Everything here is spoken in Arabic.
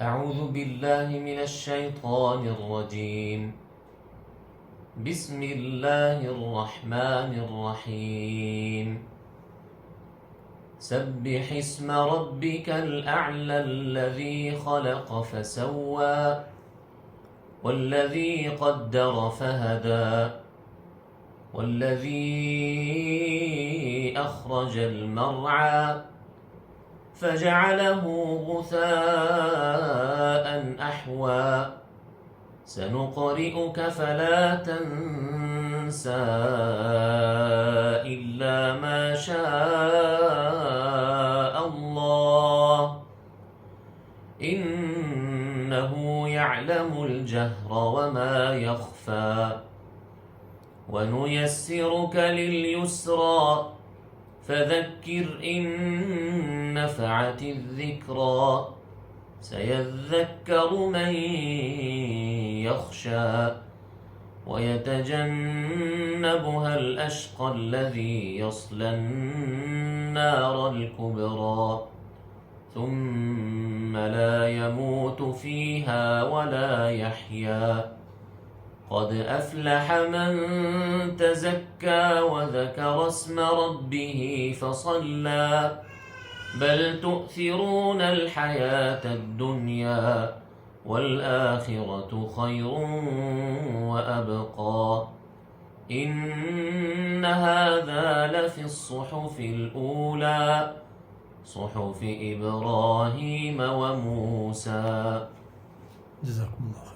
أعوذ بالله من الشيطان الرجيم. بسم الله الرحمن الرحيم. سبح اسم ربك الأعلى الذي خلق فسوى والذي قدر فهدى والذي أخرج المرعى فجعله غثاء أحوى سنقرئك فلا تنسى إلا ما شاء الله إنه يعلم الجهر وما يخفى ونيسرك لليسرى فذكر إن نفعت الذكرى سيذكر من يخشى ويتجنبها الأشقى الذي يصلى النار الكبرى ثم لا يموت فيها ولا يحيا قد أفلح من تزكى وذكر اسم ربه فصلى بل تؤثرون الحياة الدنيا والآخرة خير وأبقى إن هذا لفي الصحف الأولى صحف إبراهيم وموسى. جزاكم الله.